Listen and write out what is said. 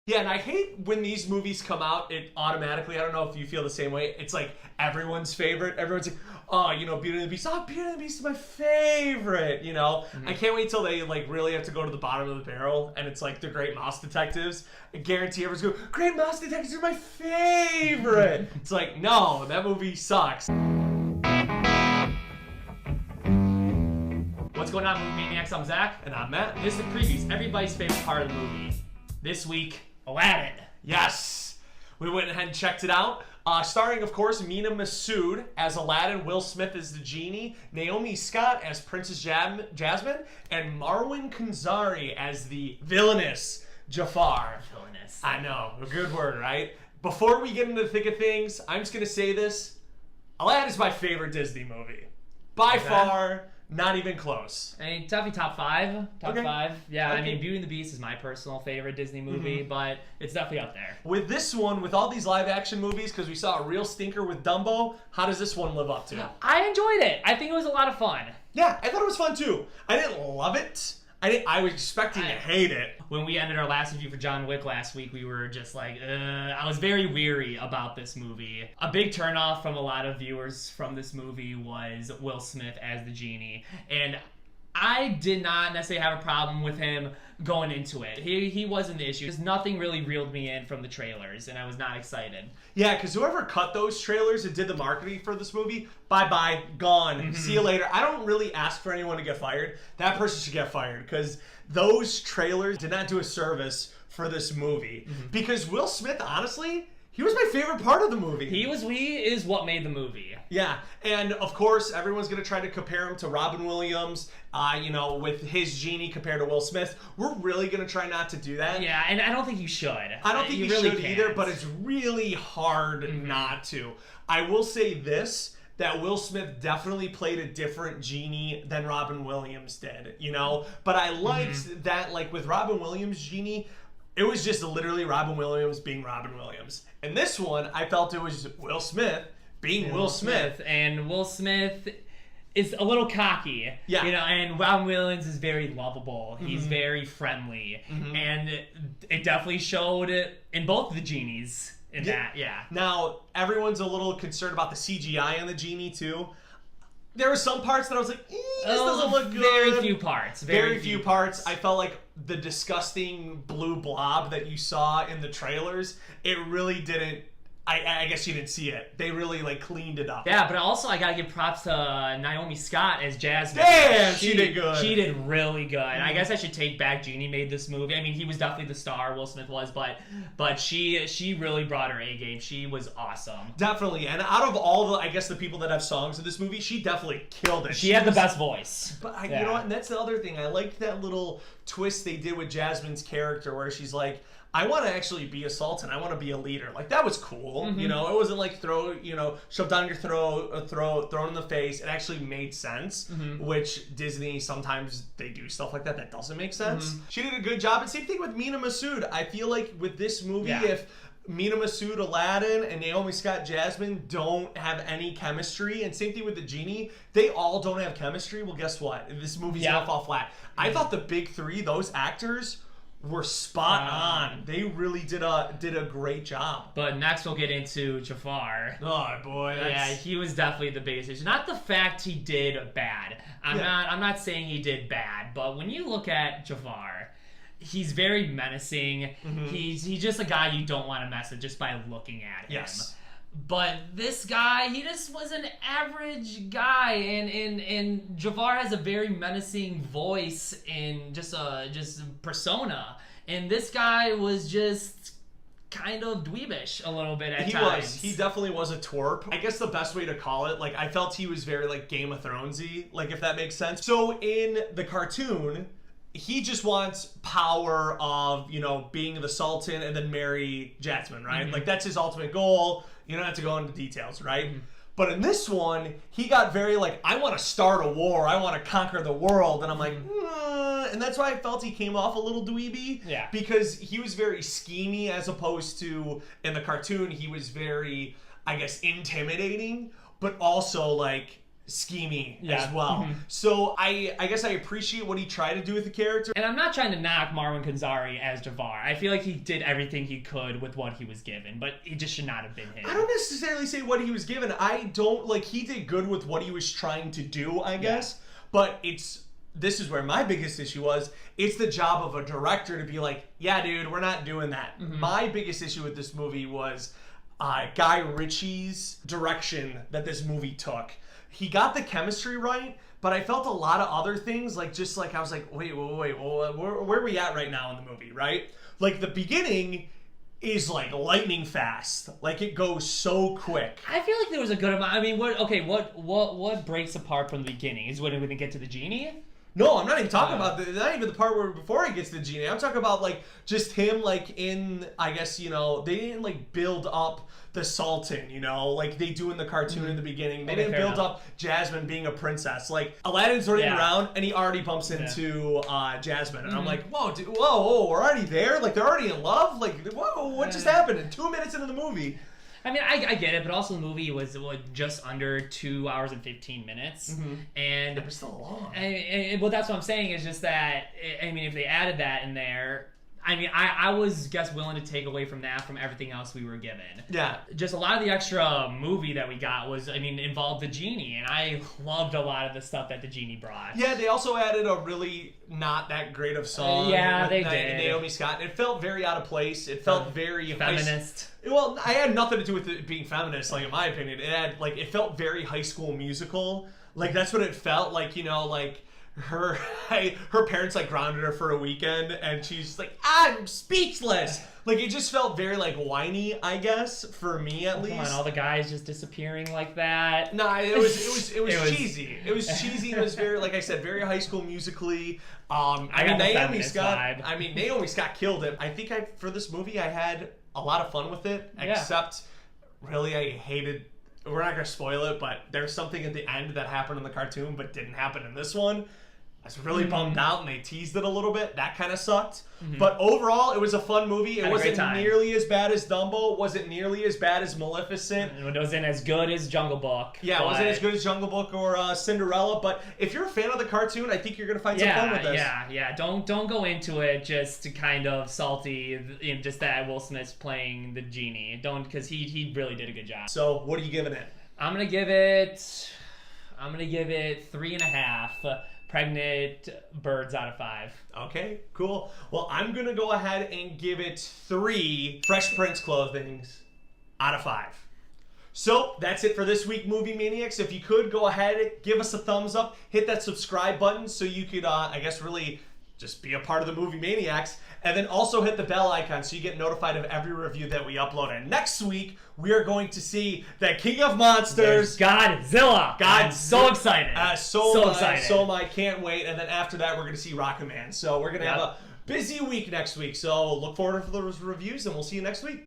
Yeah, and I hate when these movies come out, it automatically, I don't know if you feel the same way, it's like everyone's favorite. Everyone's like, oh, you know, Beauty and the Beast. Oh, Beauty and the Beast is my favorite, you know? I can't wait till they, like, really have to go to the bottom of the barrel, and it's like the Great Mouse Detectives. I guarantee everyone's going, Great Mouse Detectives are my favorite! It's like, no, that movie sucks. What's going on, Movie Maniacs? I'm Zach. And I'm Matt. This is the previews, everybody's favorite part of the movie. This week, Aladdin. Yes! We went ahead and checked it out. Starring, of course, Mina Massoud as Aladdin, Will Smith as the genie, Naomi Scott as Princess Jasmine, and Marwan Kenzari as the villainous Jafar. Villainous. I know, a good word, right? Before we get into the thick of things, I'm just going to say this. Aladdin is my favorite Disney movie. By far, not even close. I mean, definitely top five. Top Okay. five. Yeah, Okay. I mean, Beauty and the Beast is my personal favorite Disney movie, but it's definitely up there. With this one, with all these live action movies, because we saw a real stinker with Dumbo, how does this one live up to? I enjoyed it. I think it was a lot of fun. Yeah, I thought it was fun too. I didn't love it. I was expecting to hate it. When we ended our last review for John Wick last week, we were just like, I was very weary about this movie. A big turnoff from a lot of viewers from this movie was Will Smith as the genie. And I did not necessarily have a problem with him going into it. He wasn't the issue. Just nothing really reeled me in from the trailers, and I was not excited. Yeah, because whoever cut those trailers and did the marketing for this movie, bye-bye, gone. See you later. I don't really ask for anyone to get fired. That person should get fired, because those trailers did not do a service for this movie. Because Will Smith, honestly, he was my favorite part of the movie. He is what made the movie. Yeah, and of course, everyone's going to try to compare him to Robin Williams, you know, with his genie compared to Will Smith. We're really going to try not to do that. Yeah, and I don't think you should. I don't think you really should either, but it's really hard not to. I will say this, that Will Smith definitely played a different genie than Robin Williams did, you know? But I liked that, like, with Robin Williams' genie, it was just literally Robin Williams being Robin Williams. And this one, I felt it was Will Smith being Will Smith. And Will Smith is a little cocky. Yeah. You know, and Robin Williams is very lovable. He's very friendly. And it definitely showed it in both the genies in that, yeah. Now, everyone's a little concerned about the CGI on the genie, too. There were some parts that I was like, this doesn't look good. Very few parts. Very few parts. I felt like the disgusting blue blob that you saw in the trailers, it really didn't, I guess you didn't see it. They really, like, cleaned it up. Yeah, but also I gotta give props to Naomi Scott as Jasmine. Damn, she did good. She did really good. I guess I should take back Genie made this movie. I mean, he was definitely the star, Will Smith was, but she really brought her A game. She was awesome. Definitely. And out of all the, I guess, the people that have songs in this movie, she definitely killed it. She had the best voice. But you know what? And that's the other thing. I liked that little twist they did with Jasmine's character where she's like, I want to actually be a sultan. I want to be a leader. Like, that was cool. You know, it wasn't like shoved down your throat, thrown in the face. It actually made sense, which Disney, sometimes they do stuff like that that doesn't make sense. She did a good job. And same thing with Mina Massoud. I feel like with this movie, if Mina Massoud, Aladdin, and Naomi Scott, Jasmine don't have any chemistry, and same thing with the genie, they all don't have chemistry, well, guess what? This movie's gonna fall flat. I thought the big three, those actors, were spot on. They really did a great job. But next we'll get into Jafar. Oh boy, yeah, he was definitely the biggest issue. Not the fact he did bad. I'm not saying he did bad, but when you look at Jafar, he's very menacing. He's just a guy you don't want to mess with just by looking at him. Yes. But this guy, he just was an average guy, and Jafar has a very menacing voice and just persona, and this guy was just kind of dweebish a little bit at times. He definitely was a twerp. I guess the best way to call it, like, I felt he was very, like, Game of Thronesy, like, if that makes sense. So in the cartoon, he just wants power of, you know, being the Sultan and then marry Jasmine, right? Like, that's his ultimate goal. You don't have to go into details, right? But in this one, he got very like, I want to start a war. I want to conquer the world. And I'm like, and that's why I felt he came off a little dweeby. Yeah. Because he was very schemy as opposed to, in the cartoon, he was very, I guess, intimidating, but also like schemy Yeah. as well. So I guess I appreciate what he tried to do with the character. And I'm not trying to knock Marwan Kenzari as Jafar. I feel like he did everything he could with what he was given, but it just should not have been him. I don't necessarily say what he was given. I don't, like, he did good with what he was trying to do, I guess. But this is where my biggest issue was. It's the job of a director to be like, yeah, dude, we're not doing that. My biggest issue with this movie was Guy Ritchie's direction that this movie took. He got the chemistry right, but I felt a lot of other things, like, just like, I was like, wait, where are we at right now in the movie, right? Like, the beginning is like lightning fast. Like, it goes so quick. I feel like there was a good amount. I mean, what breaks apart from the beginning? Is when we get to the genie? No, I'm not even talking about not even the part where before he gets to the genie. I'm talking about, like, just him, like, in, I guess, you know, they didn't, like, build up the Sultan, you know, like they do in the cartoon in the beginning. They didn't build up Jasmine being a princess. Like, Aladdin's running around and he already bumps into Jasmine, and I'm like, whoa, we're already there? Like, they're already in love? Like, whoa, what just happened? In 2 minutes into the movie. I mean, I get it, but also the movie was just under 2 hours and 15 minutes, and it was still long. Well, that's what I'm saying. Is just that, I mean, if they added that in there, I mean, I was willing to take away from that from everything else we were given. Yeah. Just a lot of the extra movie that we got was, I mean, involved the genie, and I loved a lot of the stuff that the genie brought. Yeah, they also added a really not that great of song. Yeah, with they did. Naomi Scott. It felt very out of place. It felt very feminist. Well, I had nothing to do with it being feminist, like, in my opinion. It felt very High School Musical. Like, that's what it felt like, you know, like, her parents, like, grounded her for a weekend, and she's like, I'm speechless. Like, it just felt very, like, whiny, I guess, for me at least. Come on, all the guys just disappearing like that. Nah, it was cheesy. It was cheesy. It was very, like I said, very High School Musically. Naomi Scott killed it. I think for this movie I had a lot of fun with it, except really I hated. We're not gonna spoil it, but there's something at the end that happened in the cartoon but didn't happen in this one. I was really bummed out, and they teased it a little bit. That kind of sucked. But overall, it was a fun movie. It wasn't nearly as bad as Dumbo. It wasn't nearly as bad as Maleficent. It wasn't as good as Jungle Book. Yeah, it wasn't as good as Jungle Book or Cinderella. But if you're a fan of the cartoon, I think you're going to find some fun with this. Yeah. Don't go into it just kind of salty, just that Will Smith's playing the genie. Don't, because he really did a good job. So, what are you giving it? I'm gonna give it 3.5 pregnant birds out of 5. Okay, cool. Well, I'm gonna go ahead and give it 3 Fresh Prince clothings out of 5. So that's it for this week, Movie Maniacs. If you could go ahead, give us a thumbs up, hit that subscribe button so you could, I guess, really just be a part of the Movie Maniacs. And then also hit the bell icon so you get notified of every review that we upload. And next week, we are going to see the King of Monsters. Godzilla. I'm so excited. So excited. So am I. Can't wait. And then after that, we're going to see Rocketman. So we're going to have a busy week next week. So look forward to those reviews, and we'll see you next week.